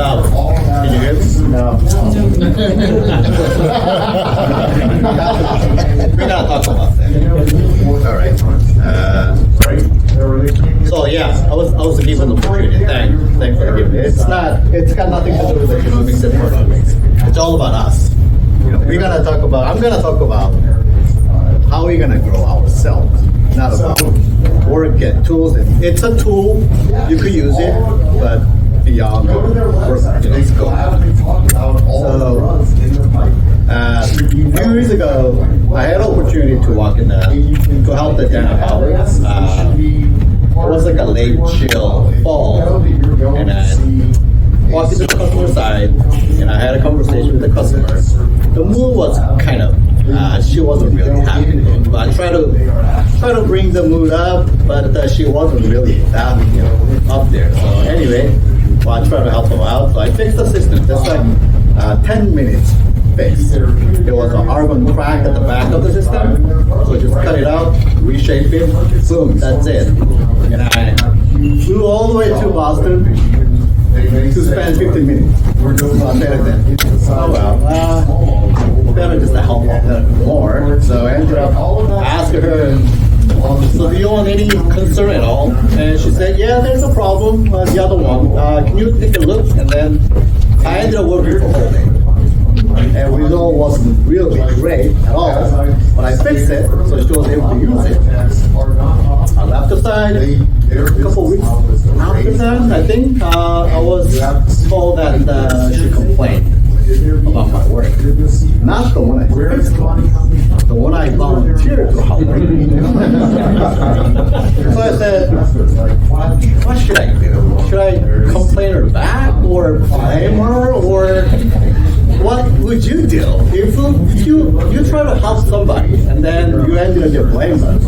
Now, can you hear me? No. We're not talking about that. All right. So yeah, I was given the opportunity. Thanks for giving me. It's got nothing to do with the economics and products. It's all about us. I'm gonna talk about how we're gonna grow ourselves, not about work and tools. It's a tool, you could use it, but beyond work, it's go. So, a few years ago, I had an opportunity to walk in to help the Dana Power. It was like a late chill fall, and I walked into the customer side, and I had a conversation with the customer. The mood was kind of, she wasn't really happy. But I tried to bring the mood up, but she wasn't really that, up there. So anyway, I tried to help her out. So I fixed the system. Just like 10 minutes fix. It was an argon crack at the back of the system. So just cut it out, reshape it, boom, that's it. And I flew all the way to Boston to spend 15 minutes. So I said then, oh well, better just to help out more. So I ended up asking her, so do you want any concern at all? And she said, yeah, there's a problem. The other one, can you take a look? And then I ended up working for a whole day. And we know it wasn't really great at all, but I fixed it so she was able to use it. I left aside a couple weeks after that. I think I was told that she complained about my work. Not the one I fixed, the one I volunteered to help her. So I said, what should I do? Should I complain her back or blame her, or what would you do if you try to help somebody and then you ended up getting blameless?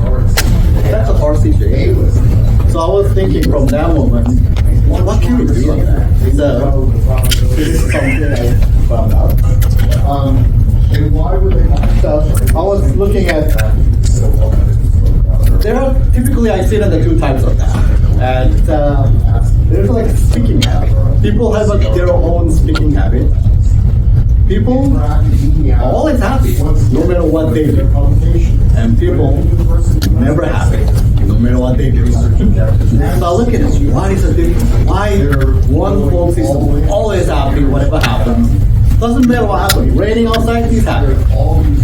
That's a hard situation. So I was thinking from that moment, what can we do on that? So this is something I found out. So I was looking at, typically I see that there are two types of that. And there's like a speaking habit. People have their own speaking habit. People are always happy, no matter what they do. And people never happy, no matter what they do. So I look at this, why is it different? Why one folks is always happy, whatever happens. Doesn't matter what happens. Raining outside, he's happy.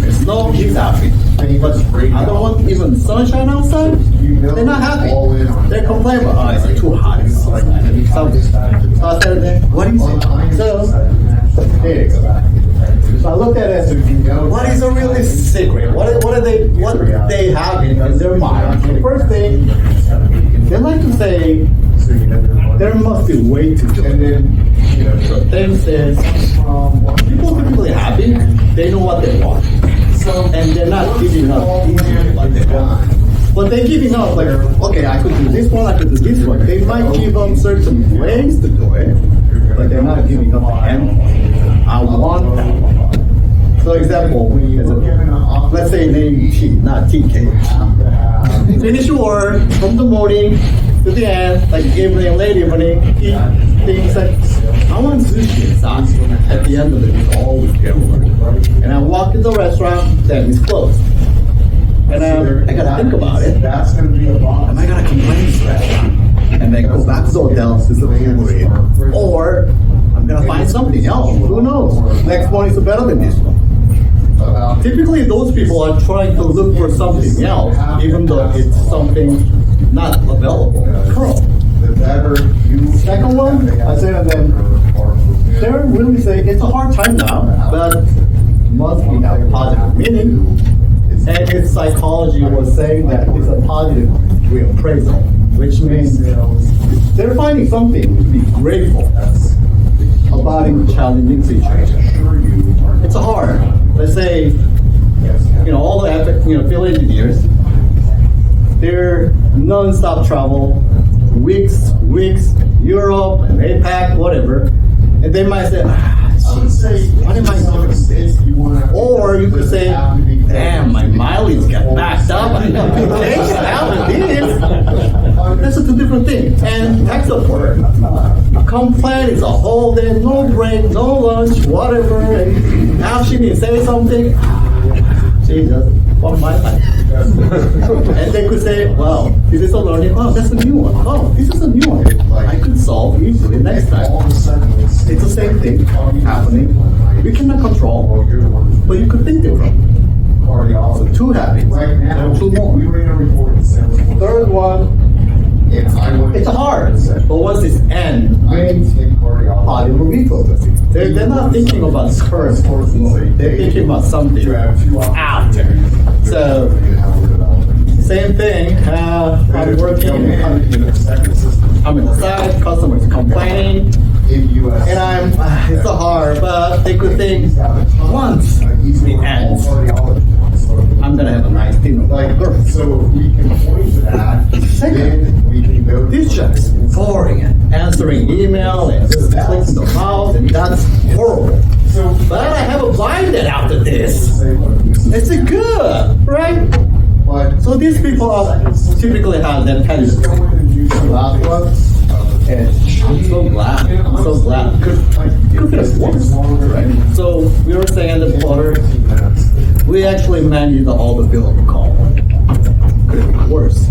It's snow, he's happy. But I don't want even sunshine outside, they're not happy. They complain about, oh, it's too hot. It's like something. So I said, what do you say? So, there you go. So I looked at it as, what is a really secret? What they have in their mind? The first thing, they like to say, there must be a way to do it. So things is, people are typically happy, they know what they want. And they're not giving up what they want. But they're giving up, like, okay, I could do this one, I could do this one. They might give up certain ways to do it, but they're not giving up the end. I want that one. So example, let's say name T, not TK. Finish your work from the morning to the end, like evening, late evening, eat things like, I want sushi and sauce. At the end of it, it's always get work. And I walk in the restaurant, then it's closed. And I gotta think about it. Am I gonna complain to the restaurant? And then go back to the hotel, disappointed. Or I'm gonna find something else. Who knows? Next one is better than this one. Typically, those people are trying to look for something else, even though it's something not available. Curl. Second one, I said, and then they're really saying it's a hard time now, but must be have positive meaning. And its psychology was saying that it's a positive reappraisal, which means they're finding something to be grateful about in challenging situations. It's hard. Let's say, all the field engineers, they're non-stop travel, weeks, Europe and APAC, whatever, and they might say, what am I doing? Or you could say, damn, my mileage got backed up. I got vacation out of this. That's a two different things. And tech support, complaint is a whole day, no break, no lunch, whatever. And now she may say something. She just on my life. And they could say, well, this is a learning. Oh, that's a new one. Oh, this is a new one. I could solve easily next time. It's the same thing happening. We cannot control, but you could think different. So two habits, and two more. Third one, it's hard, but once it's end, body will refocus. They're not thinking about current moment. They're thinking about something after. So, same thing. I'm working. I'm in the side. Customers complaining, and it's so hard. But they could think once it ends, I'm gonna have a nice dinner. So we can point to that. Second, we can go. this just boring and answering email and just clicking the mouse, and that's horrible. But I have a blinded after this. It's good, right? So these people typically have that kind of last one. And I'm so glad. Because it works, right? So we were saying the quarter, we actually manage all the bill of call. Could be worse,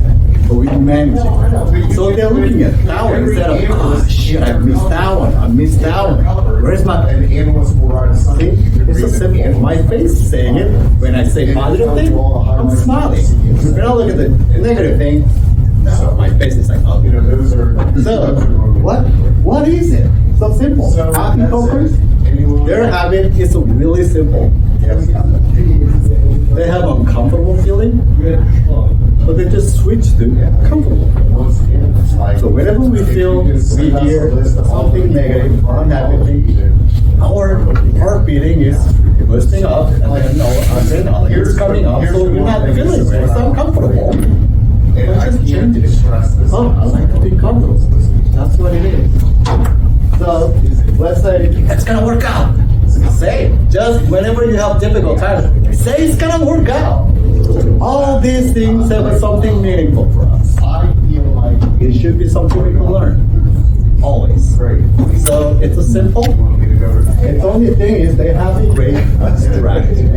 but we manage it. So they're looking at that one instead of, oh shit, I missed that one. Where's my see? It's so simple. My face is saying it. When I say positive thing, I'm smiling. When I look at the negative thing, so my face is like, oh. So what is it? So simple. Happy talkers, their habit is really simple. They have uncomfortable feeling, but they just switch to comfortable. So whenever we feel we hear something negative, unhappy, our heart beating is lifting up, and then adrenaline is coming up, so you're not feeling it. It's uncomfortable. Let's just change it. Oh, I like to be comfortable. That's what it is. So let's say it's gonna work out. Say just whenever you have difficult times, say it's gonna work out. All these things have something meaningful for us. I feel like it should be something we can learn. Always. So it's a simple. The only thing is they have a great strategy.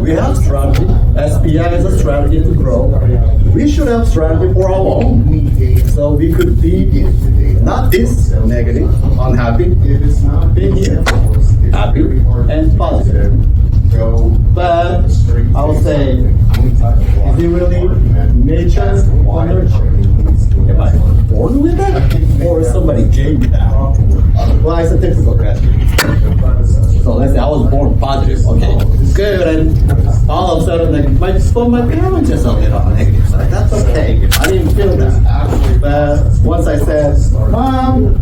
We have strategy. SBI is a strategy to grow. We should have strategy for our own. So we could be not this negative, unhappy, being here, happy and positive. But I would say, is it really nature or nurture? Am I born with that? Or somebody gave me that? Well, it's a difficult question. So let's say I was born positive. Okay, good. And all of a sudden, like, my parents just a little negative. So that's okay. I didn't feel that. But once I said, Mom,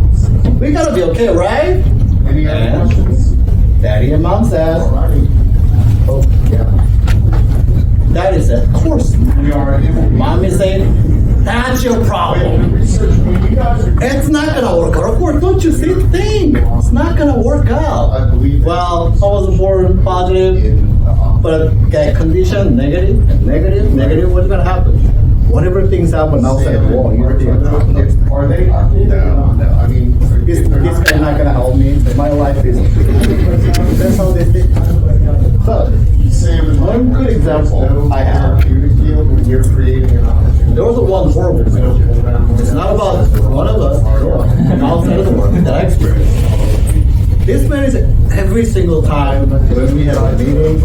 we gotta be okay, right? And Daddy and Mom said, oh, yeah. Daddy said, of course. Mom is saying, that's your problem. It's not gonna work out. Of course, don't you see the thing? It's not gonna work out. Well, I was born positive, but get condition negative, what's gonna happen? Whatever things happen outside the wall, you're here. Are they? No. I mean, this guy's not gonna help me. My life is. That's how they think. So, one good example I have. There was one horrible thing. It's not about one of us outside of the work that I experienced. This man is every single time when we have a meeting,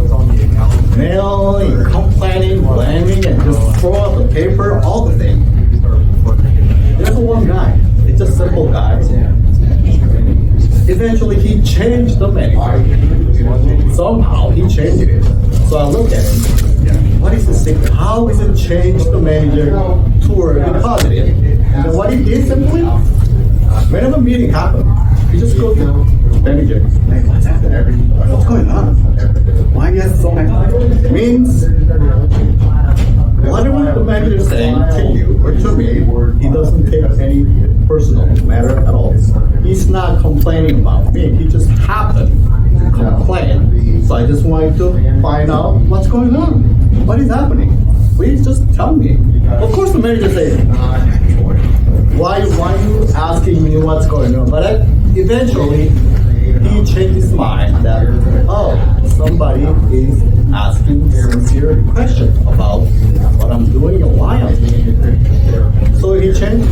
mailing, complaining, blaming, and just throw out the paper, all the things. There's one guy. It's a simple guy. Eventually, he changed the menu. Somehow, he changed it. So I look at him. What is the secret? How is it changed the manager toward the positive? And then what he did simply, whenever a meeting happened, he just goes to the manager. Hey, what's happening? What's going on? Why is so angry? Means whatever the manager is saying to you or to me, he doesn't take any personal matter at all. He's not complaining about me. He just happened to complain. So I just wanted to find out what's going on. What is happening? please just tell me. Of course, the manager says, why you asking me what's going on? But eventually, he changed his mind that, oh, somebody is asking sincere questions about what I'm doing and why I'm doing it. So he changed.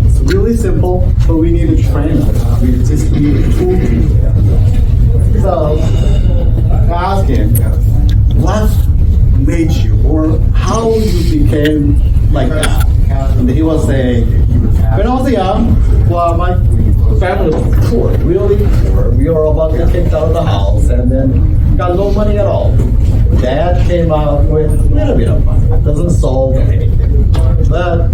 It's really simple, but we need to train them. We just need to tool people. So I asked him, what made you, or how you became like that? And he was saying, when I was young, well, my family was poor, really poor. We were about to get kicked out of the house, and then got no money at all. Dad came out with a little bit of money. Doesn't solve anything. But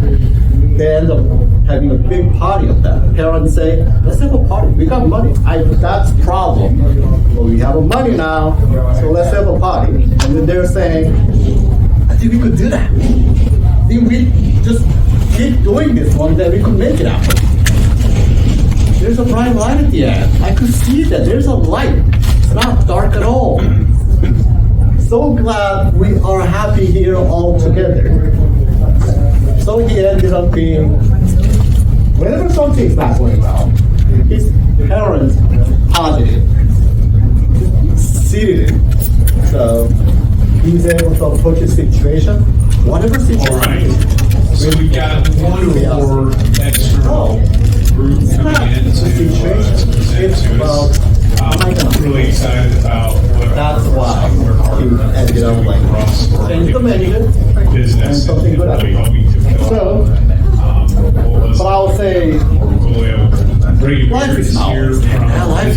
they end up having a big party of that. Parents say, let's have a party. We got money. That's the problem. But we have money now, so let's have a party. And then they're saying, I think we could do that. I think we just keep doing this one day, we could make it happen. There's a bright light at the end. I could see that. There's a light. It's not dark at all. So glad we are happy here all together. So he ended up being, whenever something's not going well, his parents positive, seated him. So he's able to approach the situation, whatever situation. All right. So we got one more extra group coming in to It's about, I'm really excited about what that's why he ended up like change the menu business and something good really happened. helping to fill So, but I would say life is here life is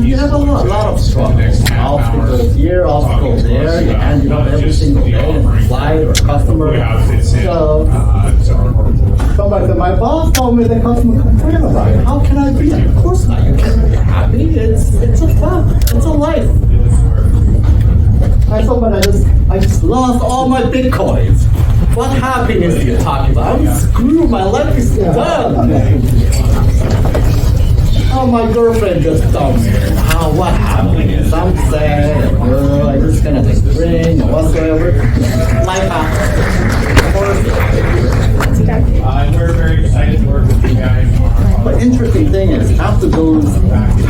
you have a lot of struggles. Obstacles here, obstacles there, you hand up every single day in a flight or customer. So somebody said, my boss told me the customer complained about it. How can I be that? Of course not. You can't be happy. It's a fun. It's a life. I told him I just lost all my bitcoins. What happiness are you talking about? I'm screwed. My life is done. Oh, my girlfriend just dumped me. What happened? I'm sad. I'm just gonna take a drink or whatsoever. Life happens. We're very excited to work with you guys. But interesting thing is, after those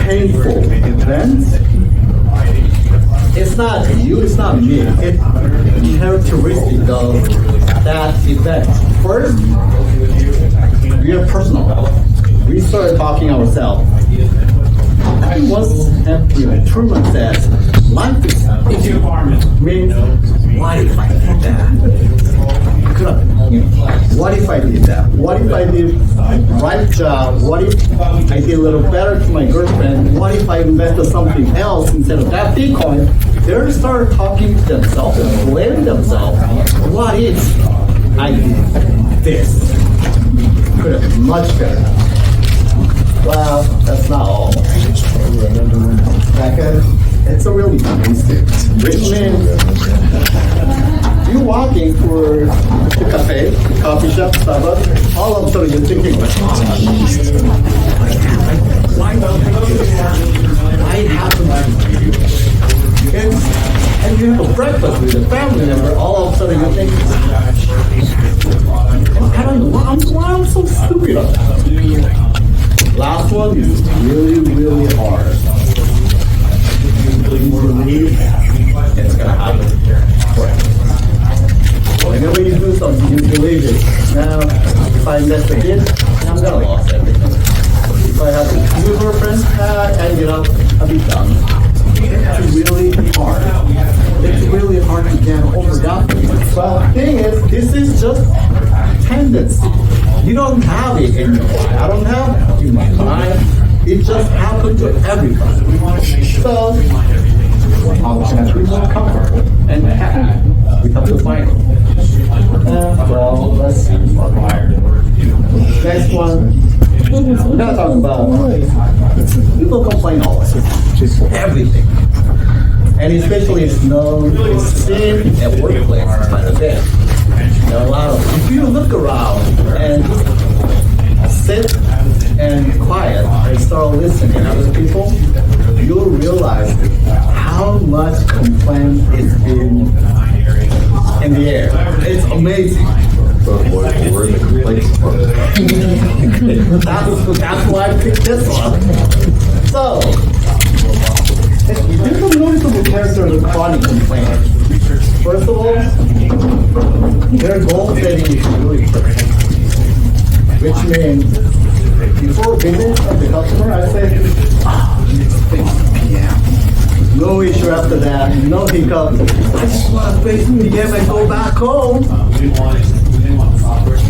painful events, it's not you, it's not me. It's characteristic of that event. First, we are personal. We started talking ourselves. I think once Truman says, life is means, what if I did that? What if I did that? What if I did the right job? What if I did a little better to my girlfriend? What if I invested something else instead of that Bitcoin? They start talking to themselves and blaming themselves. What if I did this? Could have been much better. Well, that's not all. Second, it's a really basic. Which means you're walking for the cafe, coffee shop, Starbucks, all of a sudden you're thinking, why it happened to you? And you have a breakfast with a family member, all of a sudden you're thinking, I don't know, why I'm so stupid on that. Last one is really, really hard. Please believe it's going to happen. Whenever you do something, you believe it. Now, if I invest a bit, I'm going to lose everything. If I have a new girlfriend, I'll be done. It's really hard. It's really hard to get over that. But the thing is, this is just tendency. You don't have it in your mind. I don't have it in my mind. It just happened to everybody. So, how can we more comfortable and happy? We have to find it. Well, let's see. Next one. We're going to talk about people complain always. Just everything. And especially it's seen at workplace quite a bit. There are a lot of, if you look around and sit and quiet and start listening to other people, you'll realize how much complaint is being in the air. It's amazing. We're in the complaints department. That's why I picked this one. So, here's a noticeable character of the chronic complaint. First of all, their goal setting is really quick. Which means, before visit of the customer, I say, it's 6 p.m. No issue after that, no hiccups. I just want to face PM and go back home.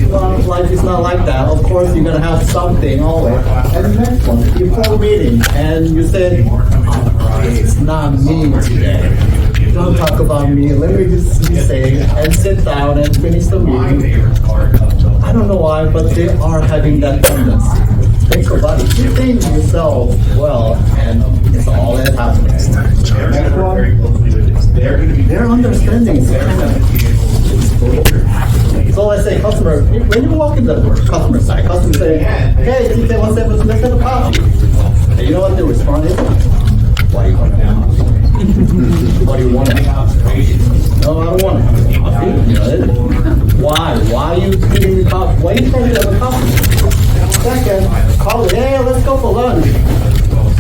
Well, life is not like that. Of course, you're gonna have something always. And the next one, before meeting, and you said, it's not me today. Don't talk about me. Let me just be safe and sit down and finish the meeting. I don't know why, but they are having that tendency. Think about it. You think yourself well, and it's all that happens. Their understanding is kind of. So let's say customer, when you walk in the customer side, customer say, hey, let's have a coffee. And you know what the response is? Why do you want coffee? What do you want? No, I don't want coffee. You know, why? Why are you giving me coffee? Why are you trying to have a coffee? Second, call it, hey, let's go for lunch.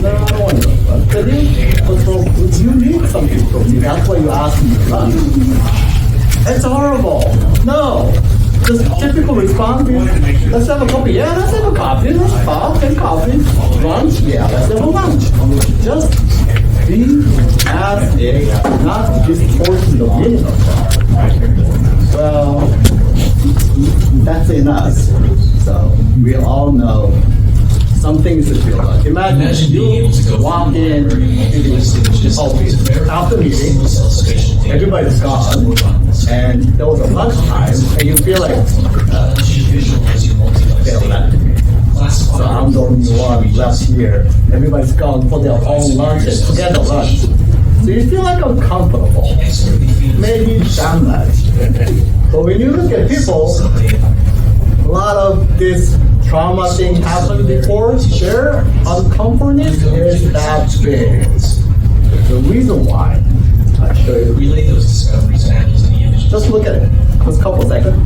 No, I don't want to go for lunch. What's wrong? You need something from me. That's why you asked me for lunch. It's horrible. No. Just typical response is, let's have a coffee. Yeah, let's have a coffee. Let's talk and coffee. Lunch? Yeah, let's have a lunch. Just be as if, not distorting the meaning of that. Well, that's enough. So we all know some things to feel like. Imagine you walk in to the office after meeting, everybody's gone, and there was a lunchtime, and you feel like, so I'm the only one left here. Everybody's gone for their own lunches, forget the lunch. So you feel like uncomfortable. Maybe damn that. But when you look at people, a lot of this trauma thing happened before, their uncomfortness is that big. The reason why, I'll show you. Relay those discoveries and handles in the image. Just look at it. Just a couple seconds.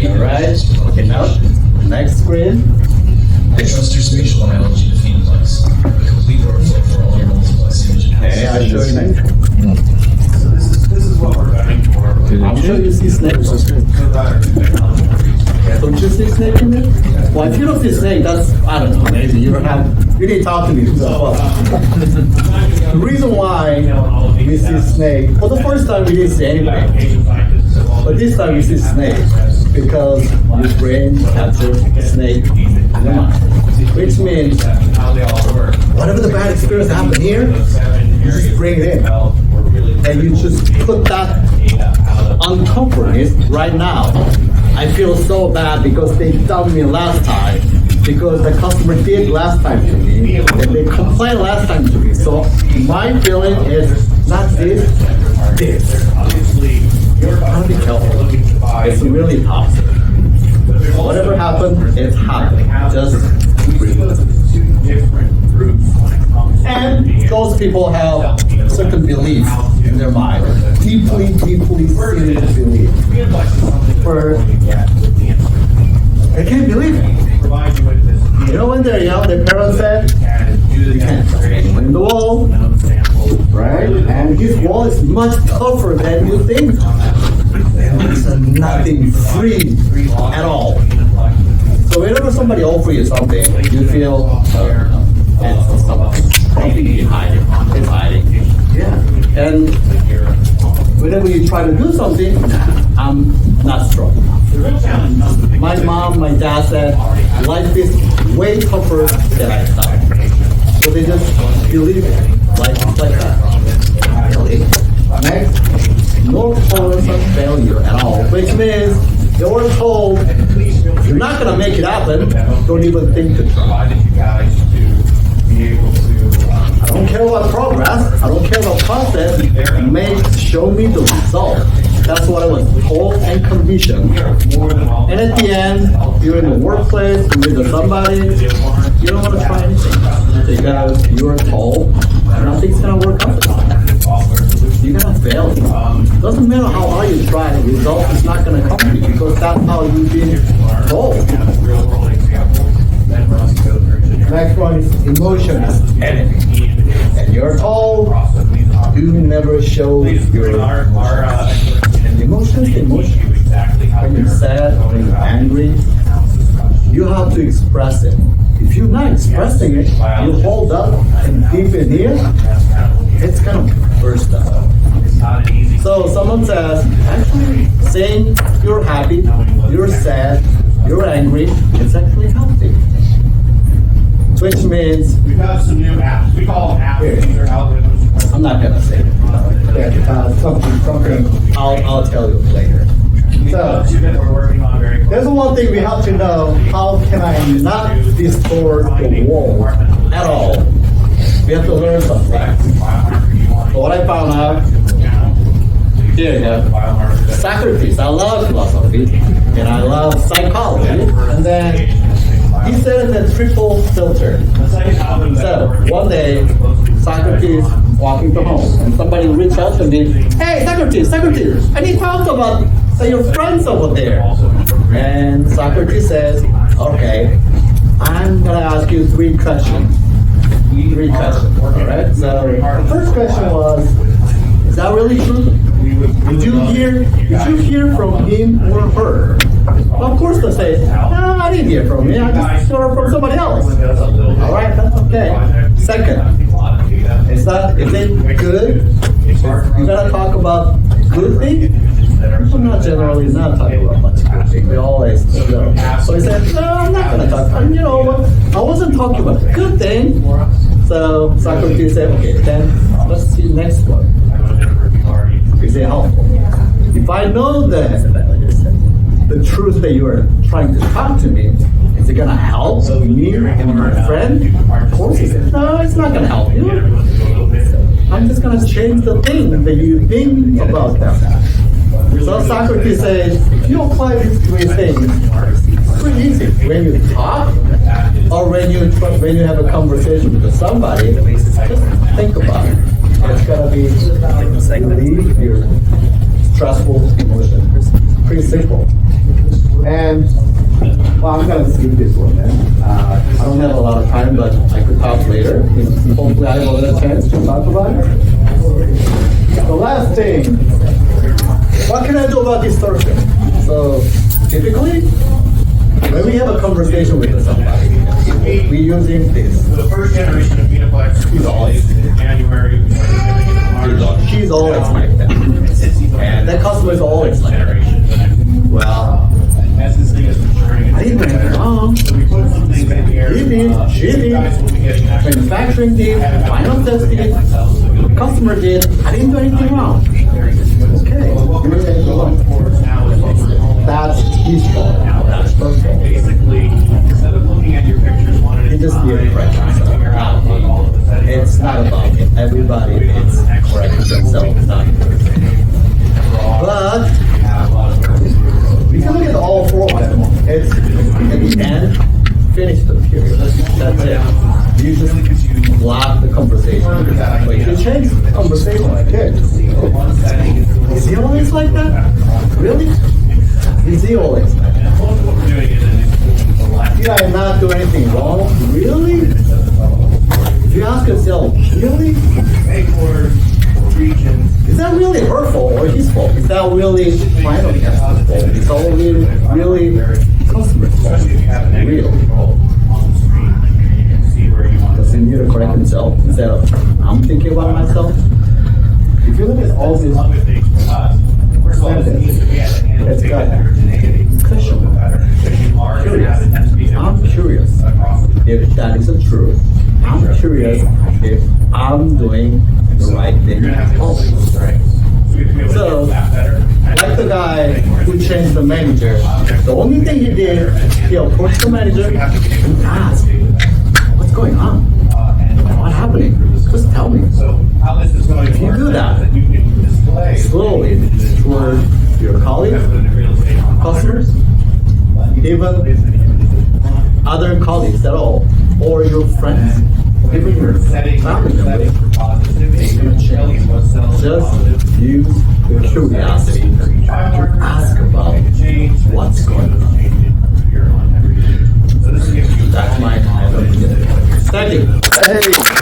Alright, okay, now, next screen. I trust your spatial analogy to Phoenix. A complete workflow for all your multiplex image and Okay, I'll show you next. So this is what we're gunning for. I'm sure you see snakes. Don't you see snake in there? Well, if you don't see snake, that's, I don't know, maybe you need to talk to me. The reason why we see snake, for the first time we didn't see anything. But this time we see snake because your brain captures snake in the mind. Which means, whatever the bad experience happened here, you just bring it in. And you just put that uncomfortness right now. I feel so bad because they dumped me last time, because the customer did last time to me, and they complained last time to me. So my feeling is not this. You gotta be careful. It's really tough. Whatever happened, it's happening. Just breathe. And those people have certain belief in their mind, deeply seated belief. First, they can't believe it. You know, when they're young, their parents said, you can't trust anyone in the wall, right? And his wall is much tougher than you think. It's nothing free at all. So whenever somebody offers you something, you feel it's something hiding. It's hiding. Yeah. And whenever you try to do something, I'm not strong enough. My mom, my dad said, life is way tougher than I thought. So they just believe it. Life is like that. Really? Next, no tolerance of failure at all. Which means they were told, you're not going to make it happen. Don't even think to try. I don't care about progress. I don't care about process. Show me the result. That's what I was told and commissioned. And at the end, you're in the workplace with somebody, you don't want to try anything because you're told nothing's going to work out. you're gonna fail. Doesn't matter how hard you try, the result is not gonna come to you because that's how you've been told. Next one is emotional enemy. And you're told you never show your emotions. When you're sad, when you're angry, you have to express it. If you're not expressing it, you hold up and deep in here, it's gonna burst out. So someone says, actually saying you're happy, you're sad, you're angry, it's actually healthy. Which means We've got some new apps. We call them apps. These are algorithms. I'm not gonna say it. Something I'll tell you later. So That we're working on very closely. there's one thing we have to know: how can I not distort the world at all? We have to learn something. So what I found out, here you go. Socrates. I love philosophy and I love psychology. And then he said it's a triple filter. So one day, Socrates walking from home, and somebody reached out to me. Hey, Socrates, I need to talk about your friends over there. And Socrates says, okay, I'm gonna ask you three questions. All right. So the first question was, is that really true? Did you hear from him or her? Well, of course they say, no, I didn't hear from him. I just heard from somebody else. All right, that's okay. Second, is it good? You gotta talk about good things. People not generally not talking about much good things. They always know. So he said, no, I'm not gonna talk. You know what? I wasn't talking about good thing. So Socrates said, okay, then let's see the next one. Is it helpful? If I know the truth that you are trying to talk to me, is it gonna help me and my friend? Of course he said, no, it's not gonna help you. I'm just gonna change the thing that you think about them. So Socrates says, if you apply these three things, it's pretty easy. When you talk, or when you have a conversation with somebody, just think about it. It's gotta be relieve your stressful emotion. It's pretty simple. And well, I'm gonna skip this one, man. I don't have a lot of time, but I could talk later. Hopefully, I have a little chance to talk about it. The last thing, what can I do about distortion? So, typically, when we have a conversation with somebody, we're using this. The first generation of Phenoplex was released in January. She's always like that. And that customer is always like that. Well, as this thing is maturing, I didn't do anything wrong. we put some things in here. He did, she did, manufacturing did, finance desk did, customer did. I didn't do anything wrong. Okay. That's his fault. That's her fault. Basically, instead of looking at your pictures one at a He just time, did correct trying to figure out what all of the settings It's are. not about it. Everybody is correcting themselves, not But we can look at all four of them. It's at the end, finish the period. That's it. You just block the conversation. But you can change the conversation like it. Is he always like that? Really? Is he always like that? Did I not do anything wrong? Really? If you ask yourself, really? Is that really her fault or his fault? Is that really final cast's fault? It's all really customer's fault. Real. Does he need to correct himself instead of I'm thinking about myself? If you look at all these sentences, it's got cushion. I'm curious if that is the truth. I'm curious if I'm doing the right thing. So, like the guy who changed the manager, the only thing he did, he approached the manager and asked, what's going on? What's happening? Just tell me. If you do that, slowly toward your colleagues, customers, even other colleagues at all, or your friends, even your family members, Just use the curiosity to ask about what's going on. That's my end of it. Thank you. Hey.